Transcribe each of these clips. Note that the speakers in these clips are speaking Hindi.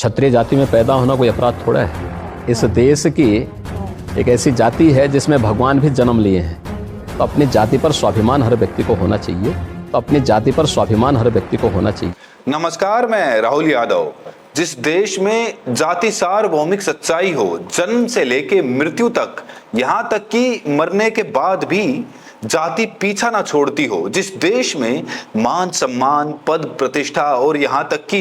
क्षत्रिय जाति में पैदा होना कोई अपराध थोड़ा है। इस देश की एक ऐसी जाति है जिसमें भगवान भी जन्म लिए हैं। तो अपनी जाति पर स्वाभिमान हर व्यक्ति को होना चाहिए। नमस्कार, मैं राहुल यादव। जिस देश में जाति सार्वभौमिक सच्चाई हो, जन्म से लेके मृत्यु तक, यहाँ तक कि मरने के बाद भी जाति पीछा ना छोड़ती हो, जिस देश में मान सम्मान, पद प्रतिष्ठा और यहाँ तक कि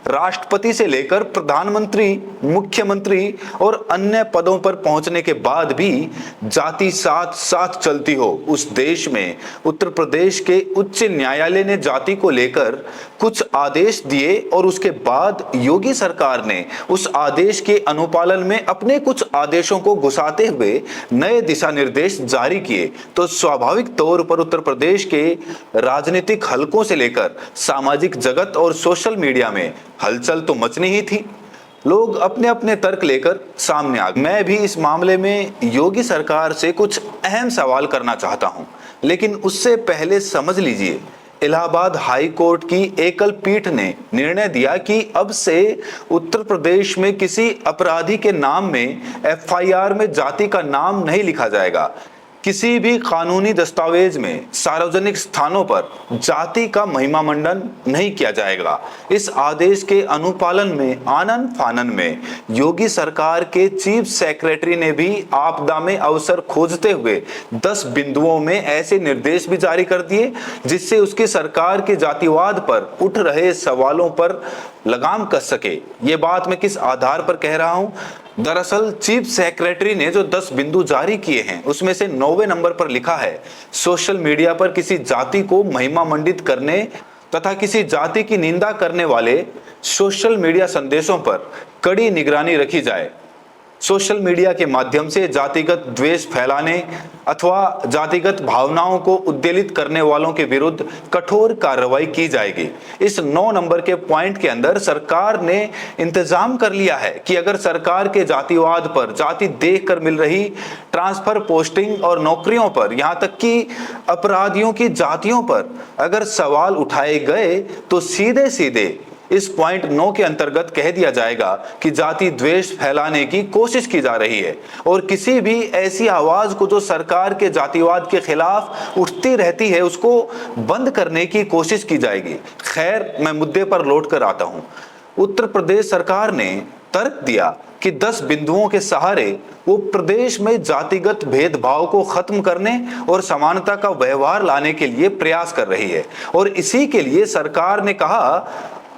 राष्ट्रपति से लेकर प्रधानमंत्री, मुख्यमंत्री और अन्य पदों पर पहुंचने के बाद भी जाति साथ साथ चलती हो, उस देश में उत्तर प्रदेश के उच्च न्यायालय ने जाति को लेकर कुछ आदेश दिए और उसके बाद योगी सरकार ने उस आदेश के अनुपालन में अपने कुछ आदेशों को घुसाते हुए नए दिशा निर्देश जारी किए। तो स्वाभाविक तौर पर उत्तर प्रदेश के राजनीतिक हलकों से लेकर सामाजिक जगत और सोशल मीडिया में हलचल तो मचनी ही थी। लोग अपने अपने तर्क लेकर सामने आ गए। मैं भी इस मामले में योगी सरकार से कुछ अहम सवाल करना चाहता हूं, लेकिन उससे पहले समझ लीजिए, इलाहाबाद हाई कोर्ट की एकल पीठ ने निर्णय दिया कि अब से उत्तर प्रदेश में किसी अपराधी के नाम में एफआईआर में जाति का नाम नहीं लिखा जाएगा। किसी भी कानूनी दस्तावेज में सार्वजनिक स्थानों पर जाति का महिमा मंडन नहीं किया जाएगा। इस आदेश के अनुपालन में आनन फानन में योगी सरकार के चीफ सेक्रेटरी ने भी आपदा में अवसर खोजते हुए 10 बिंदुओं में ऐसे निर्देश भी जारी कर दिए जिससे उसकी सरकार के जातिवाद पर उठ रहे सवालों पर लगाम कस सके। ये बात मैं किस आधार पर कह रहा हूं? दरअसल चीफ सेक्रेटरी ने जो 10 बिंदु जारी किए हैं उसमें से 9वें नंबर पर लिखा है, सोशल मीडिया पर किसी जाति को महिमा मंडित करने तथा किसी जाति की निंदा करने वाले सोशल मीडिया संदेशों पर कड़ी निगरानी रखी जाए। सोशल मीडिया के माध्यम से जातिगत द्वेष फैलाने अथवा जातिगत भावनाओं को उद्वेलित करने वालों के विरुद्ध कठोर कार्रवाई की जाएगी। इस 9 नंबर के पॉइंट के अंदर सरकार ने इंतजाम कर लिया है कि अगर सरकार के जातिवाद पर, जाति देखकर मिल रही ट्रांसफर पोस्टिंग और नौकरियों पर, यहाँ तक कि अपराधियों की जातियों पर अगर सवाल उठाए गए तो सीधे सीधे इस पॉइंट 9 के अंतर्गत कह दिया जाएगा कि जाति द्वेष फैलाने की कोशिश की जा रही है और किसी भी ऐसी आवाज को जो सरकार के जातिवाद के खिलाफ उठती रहती है उसको बंद करने की कोशिश की जाएगी। खैर, मैं मुद्दे पर लौट कर आता हूं। उत्तर प्रदेश सरकार ने तर्क दिया कि 10 बिंदुओं के सहारे वो प्रदेश में जातिगत भेदभाव को खत्म करने और समानता का व्यवहार लाने के लिए प्रयास कर रही है और इसी के लिए सरकार ने कहा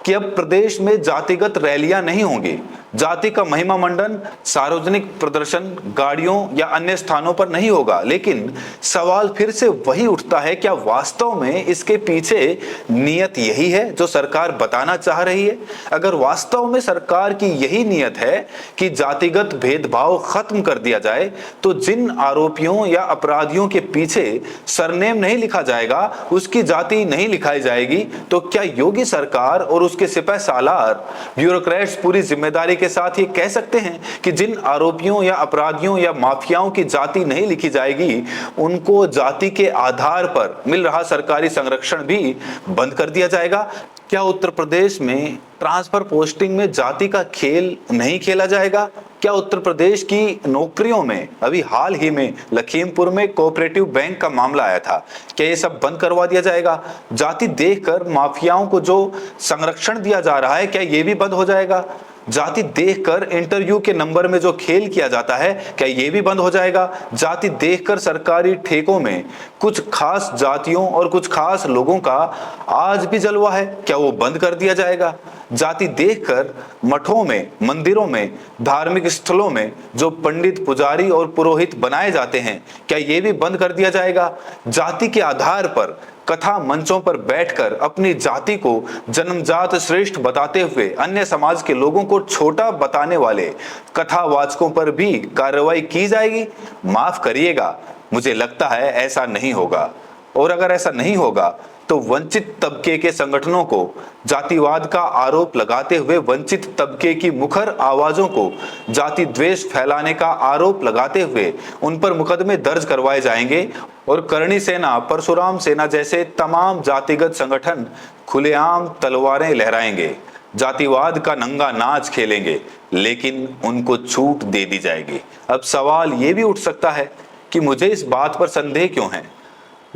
कि अब प्रदेश में जातिगत रैलियां नहीं होंगी, जाति का महिमा मंडन सार्वजनिक प्रदर्शन गाड़ियों या अन्य स्थानों पर नहीं होगा। लेकिन सवाल फिर से वही उठता है, क्या वास्तव में इसके पीछे नियत यही है जो सरकार बताना चाह रही है? अगर वास्तव में सरकार की यही नियत है कि जातिगत भेदभाव खत्म कर दिया जाए, तो जिन आरोपियों या अपराधियों के पीछे सरनेम नहीं लिखा जाएगा, उसकी जाति नहीं लिखाई जाएगी, तो क्या योगी सरकार और उसके सिपह सालार ब्यूरोक्रेट्स पूरी जिम्मेदारी के साथ ये कह सकते हैं कि जिन आरोपियों या अपराधियों या माफियाओं की जाति नहीं लिखी जाएगी, उनको जाति के आधार पर मिल रहा सरकारी संरक्षण भी बंद कर दिया जाएगा? क्या उत्तर प्रदेश में ट्रांसफर पोस्टिंग में जाति का खेल नहीं खेला जाएगा? क्या उत्तर प्रदेश की नौकरियों में अभी हाल ही में लखीमपुर में कोऑपरेटिव बैंक का मामला आया था, क्या ये सब बंद करवा दिया जाएगा? जाति देखकर माफियाओं को जो संरक्षण दिया जा रहा है, क्या ये भी बंद हो जाएगा? जाति देखकर इंटरव्यू के नंबर में जो खेल किया जाता है, क्या ये भी बंद हो जाएगा? जाति देखकर सरकारी ठेकों में कुछ खास जातियों और कुछ खास लोगों का आज भी जलवा है, क्या वो बंद कर दिया जाएगा? जाति देखकर मठों में, मंदिरों में, धार्मिक स्थलों में जो पंडित, पुजारी और पुरोहित बनाए जाते हैं, क्या ये भी बंद कर दिया जाएगा? जाति के आधार पर कथा मंचों पर बैठकर अपनी जाति को जन्मजात श्रेष्ठ बताते हुए अन्य समाज के लोगों को छोटा बताने वाले कथावाचकों पर भी कार्रवाई की जाएगी? माफ करिएगा, मुझे लगता है ऐसा नहीं होगा। और अगर ऐसा नहीं होगा तो वंचित तबके के संगठनों को जातिवाद का आरोप लगाते हुए वंचित तबके की मुखर आवाजों को जाति द्वेष फैलाने का आरोप लगाते हुए उन पर मुकदमे दर्ज करवाए जाएंगे और करणी सेना, परशुराम सेना जैसे तमाम जातिगत संगठन खुलेआम तलवारें लहराएंगे। जातिवाद का नंगा नाच खेलेंगे, लेकिन उनको छूट दे दी जाएगी। अब सवाल ये भी उठ सकता है कि मुझे इस बात पर संदेह क्यों है।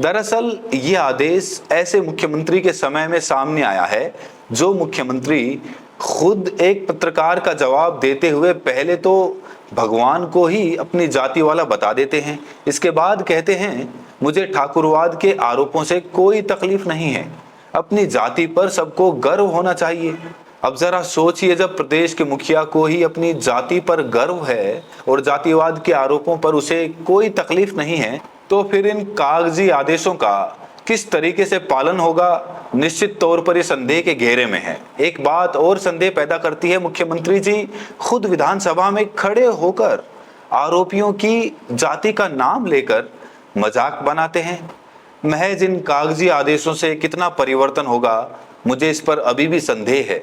दरअसल ये आदेश ऐसे मुख्यमंत्री के समय में सामने आया है जो मुख्यमंत्री खुद एक पत्रकार का जवाब देते हुए पहले तो भगवान को ही अपनी जाति वाला बता देते हैं, इसके बाद कहते हैं मुझे ठाकुरवाद के आरोपों से कोई तकलीफ नहीं है, अपनी जाति पर सबको गर्व होना चाहिए। अब जरा सोचिए, जब प्रदेश के मुखिया को ही अपनी जाति पर गर्व है और जातिवाद के आरोपों पर उसे कोई तकलीफ नहीं है, तो फिर इन कागजी आदेशों का किस तरीके से पालन होगा, निश्चित तौर पर ये संदेह के घेरे में है। एक बात और संदेह पैदा करती है, मुख्यमंत्री जी खुद विधानसभा में खड़े होकर आरोपियों की जाति का नाम लेकर मजाक बनाते हैं। महज इन कागजी आदेशों से कितना परिवर्तन होगा, मुझे इस पर अभी भी संदेह है।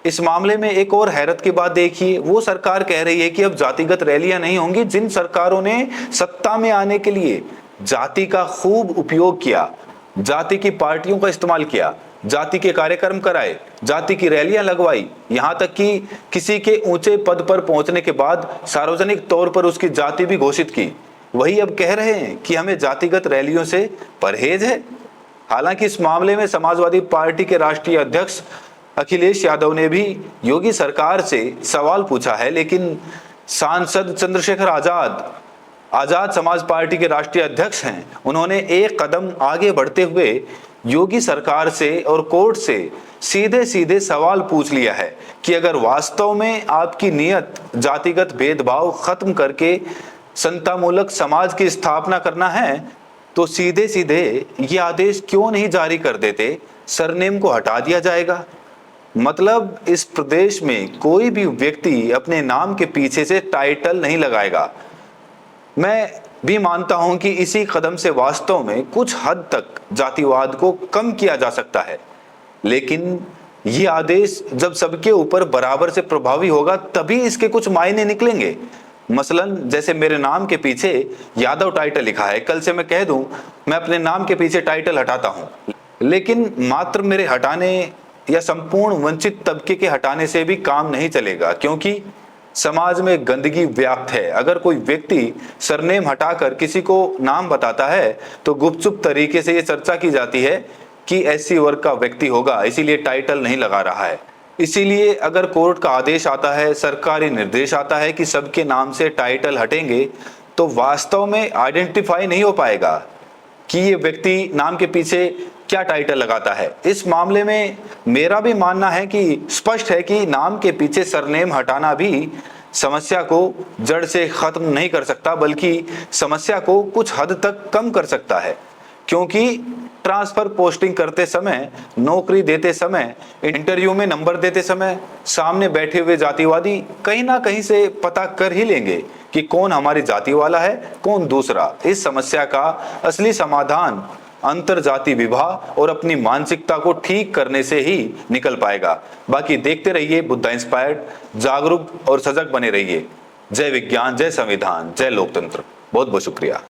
इस मामले में एक और हैरत की बात देखिए, वो सरकार कह रही है कि अब जातिगत रैलियां नहीं होंगी। जिन सरकारों ने सत्ता में आने के लिए जाति का खूब उपयोग किया, जाति की पार्टियों का इस्तेमाल किया, जाति के कार्यक्रम कराए, जाति की रैलियां लगवाई, यहाँ तक कि किसी के ऊंचे पद पर पहुंचने के बाद सार्वजनिक तौर पर उसकी जाति भी घोषित की, वही अब कह रहे हैं कि हमें जातिगत रैलियों से परहेज है। हालांकि इस मामले में समाजवादी पार्टी के राष्ट्रीय अध्यक्ष अखिलेश यादव ने भी योगी सरकार से सवाल पूछा है, लेकिन सांसद चंद्रशेखर आजाद समाज पार्टी के राष्ट्रीय अध्यक्ष हैं, उन्होंने एक कदम आगे बढ़ते हुए योगी सरकार से और कोर्ट से सीधे सीधे सवाल पूछ लिया है कि अगर वास्तव में आपकी नीयत जातिगत भेदभाव खत्म करके समतामूलक समाज की स्थापना करना है, तो सीधे सीधे ये आदेश क्यों नहीं जारी कर देते, सरनेम को हटा दिया जाएगा। मतलब इस प्रदेश में कोई भी व्यक्ति अपने नाम के पीछे से टाइटल नहीं लगाएगा। मैं भी मानता हूं कि इसी कदम से वास्तव में कुछ हद तक जातिवाद को कम किया जा सकता है, लेकिन ये आदेश जब सबके ऊपर बराबर से प्रभावी होगा तभी इसके कुछ मायने निकलेंगे। मसलन जैसे मेरे नाम के पीछे यादव टाइटल लिखा है, कल से मैं कह दूं मैं अपने नाम के पीछे टाइटल हटाता हूं, लेकिन मात्र मेरे हटाने या संपूर्ण वंचित तबके के हटाने से भी काम नहीं चलेगा, क्योंकि समाज में गंदगी व्याप्त है। अगर कोई व्यक्ति सरनेम हटाकर किसी को नाम बताता है तो गुपचुप तरीके से ये चर्चा की जाती है कि एससी वर्ग का व्यक्ति होगा, इसीलिए टाइटल नहीं लगा रहा है। इसीलिए अगर कोर्ट का आदेश आता है, सरकारी निर्देश आता है कि सबके नाम से टाइटल हटेंगे, तो वास्तव में आइडेंटिफाई नहीं हो पाएगा कि ये व्यक्ति नाम के पीछे क्या टाइटल लगाता है। इस मामले में मेरा भी मानना है कि स्पष्ट है कि नाम के पीछे सरनेम हटाना भी समस्या को जड़ से खत्म नहीं कर सकता, बल्कि समस्या को कुछ हद तक कम कर सकता है, क्योंकि ट्रांसफर पोस्टिंग करते समय, नौकरी देते समय, इंटरव्यू में नंबर देते समय सामने बैठे हुए जातिवादी कहीं ना कहीं से पता कर ही लेंगे कि कौन हमारी जाति वाला है, कौन दूसरा। इस समस्या का असली समाधान अंतर जाति विवाह और अपनी मानसिकता को ठीक करने से ही निकल पाएगा। बाकी देखते रहिए बुद्धा इंस्पायर्ड, जागरूक और सजग बने रहिए। जय विज्ञान, जय संविधान, जय लोकतंत्र। बहुत बहुत शुक्रिया।